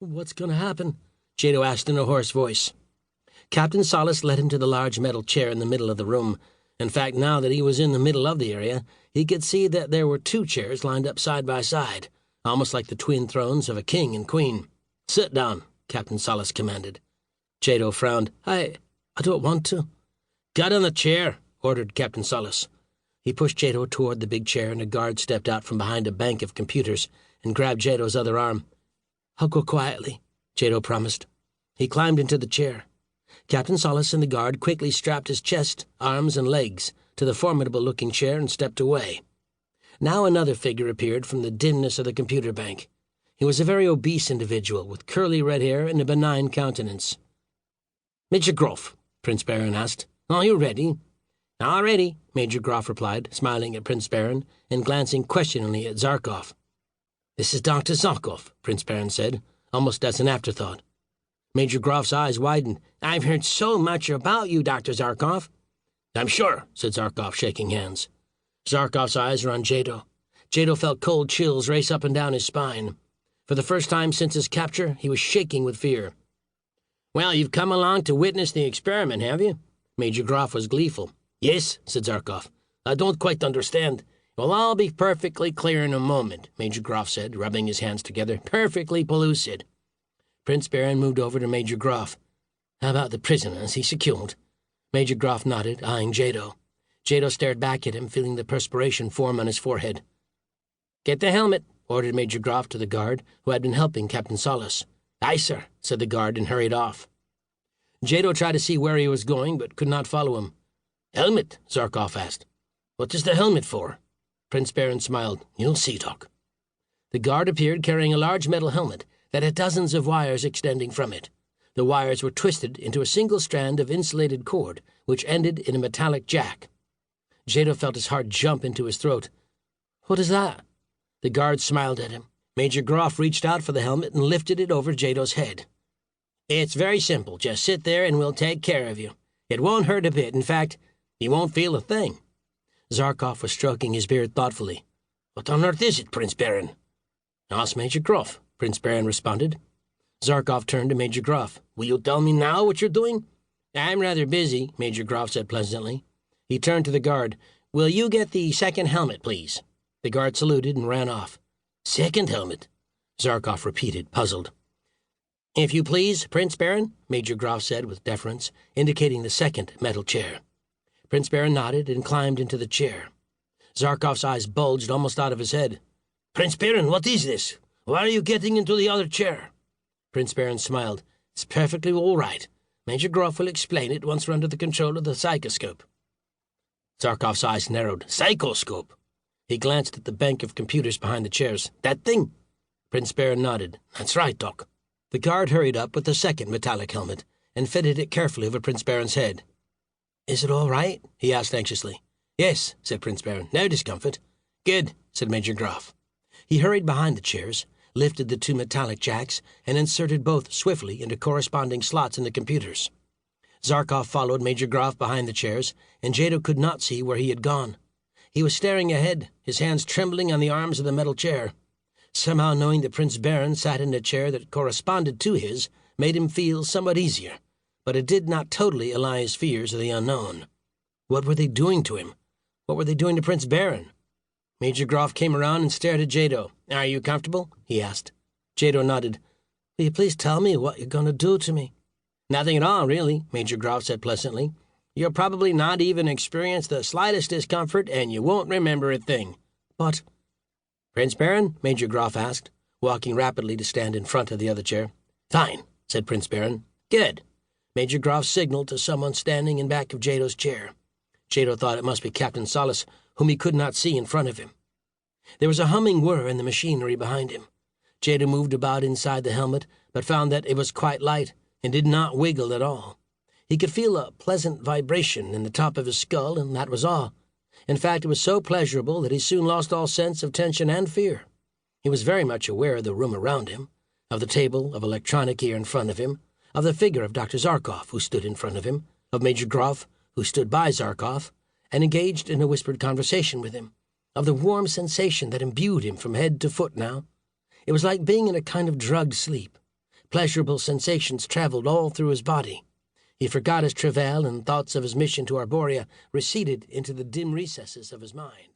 What's going to happen? Jado asked in a hoarse voice. Captain Solace led him to the large metal chair in the middle of the room. In fact, now that he was in the middle of the area, he could see that there were 2 chairs lined up side by side, almost like the twin thrones of a king and queen. "Sit down," Captain Solace commanded. Jado frowned. I don't want to." "Get on the chair," ordered Captain Solace. He pushed Jado toward the big chair, and a guard stepped out from behind a bank of computers and grabbed Jado's other arm. "I'll go quietly," Jado promised. He climbed into the chair. Captain Solace and the guard quickly strapped his chest, arms, and legs to the formidable-looking chair and stepped away. Now another figure appeared from the dimness of the computer bank. He was a very obese individual with curly red hair and a benign countenance. "Major Groff," Prince Baron asked, "are you ready?" "All ready," Major Groff replied, smiling at Prince Baron and glancing questioningly at Zarkov. "This is Dr. Zarkov," Prince Baron said, almost as an afterthought. Major Groff's eyes widened. "I've heard so much about you, Dr. Zarkov." "I'm sure," said Zarkov, shaking hands. Zarkov's eyes were on Jado. Jado felt cold chills race up and down his spine. For the first time since his capture, he was shaking with fear. "Well, you've come along to witness the experiment, have you?" Major Groff was gleeful. "Yes," said Zarkov. "I don't quite understand." "Well, I'll be perfectly clear in a moment," Major Groff said, rubbing his hands together. "Perfectly pellucid." Prince Baron moved over to Major Groff. "How about the prisoner? Is he secured?" Major Groff nodded, eyeing Jado. Jado stared back at him, feeling the perspiration form on his forehead. "Get the helmet," ordered Major Groff to the guard, who had been helping Captain Solace. "Aye, sir," said the guard, and hurried off. Jado tried to see where he was going, but could not follow him. "Helmet?" Zarkov asked. "What is the helmet for?" Prince Baron smiled. "You'll see, Doc." The guard appeared carrying a large metal helmet that had dozens of wires extending from it. The wires were twisted into a single strand of insulated cord, which ended in a metallic jack. Jado felt his heart jump into his throat. "What is that?" The guard smiled at him. Major Groff reached out for the helmet and lifted it over Jado's head. "It's very simple. Just sit there and we'll take care of you. It won't hurt a bit. In fact, you won't feel a thing." Zarkov was stroking his beard thoughtfully. "What on earth is it, Prince Baron?" "Ask Major Groff," Prince Baron responded. Zarkov turned to Major Groff. "Will you tell me now what you're doing?" "I'm rather busy," Major Groff said pleasantly. He turned to the guard. "Will you get the second helmet, please?" The guard saluted and ran off. "Second helmet?" Zarkov repeated, puzzled. "If you please, Prince Baron," Major Groff said with deference, indicating the second metal chair. Prince Baron nodded and climbed into the chair. Zarkov's eyes bulged almost out of his head. "Prince Baron, what is this? Why are you getting into the other chair?" Prince Baron smiled. "It's perfectly all right. Major Groff will explain it once we're under the control of the psychoscope." Zarkov's eyes narrowed. "Psychoscope?" He glanced at the bank of computers behind the chairs. "That thing?" Prince Baron nodded. "That's right, Doc." The guard hurried up with the second metallic helmet and fitted it carefully over Prince Baron's head. "Is it all right?" he asked anxiously. "Yes," said Prince Baron. "No discomfort." "Good," said Major Groff. He hurried behind the chairs, lifted the 2 metallic jacks, and inserted both swiftly into corresponding slots in the computers. Zarkov followed Major Groff behind the chairs, and Jado could not see where he had gone. He was staring ahead, his hands trembling on the arms of the metal chair. Somehow knowing that Prince Baron sat in a chair that corresponded to his made him feel somewhat easier, but it did not totally allay his fears of the unknown. What were they doing to him? What were they doing to Prince Baron? Major Groff came around and stared at Jado. "Are you comfortable?" he asked. Jado nodded. "Will you please tell me what you're going to do to me?" "Nothing at all, really," Major Groff said pleasantly. "You'll probably not even experience the slightest discomfort, and you won't remember a thing." "But—" "Prince Baron?" Major Groff asked, walking rapidly to stand in front of the other chair. "Fine," said Prince Baron. "Good." Major Groff signaled to someone standing in back of Jado's chair. Jado thought it must be Captain Solace, whom he could not see in front of him. There was a humming whir in the machinery behind him. Jado moved about inside the helmet, but found that it was quite light and did not wiggle at all. He could feel a pleasant vibration in the top of his skull, and that was all. In fact, it was so pleasurable that he soon lost all sense of tension and fear. He was very much aware of the room around him, of the table of electronic gear in front of him, of the figure of Dr. Zarkov, who stood in front of him, of Major Groff, who stood by Zarkov, and engaged in a whispered conversation with him, of the warm sensation that imbued him from head to foot now. It was like being in a kind of drugged sleep. Pleasurable sensations traveled all through his body. He forgot his travail, and thoughts of his mission to Arborea receded into the dim recesses of his mind.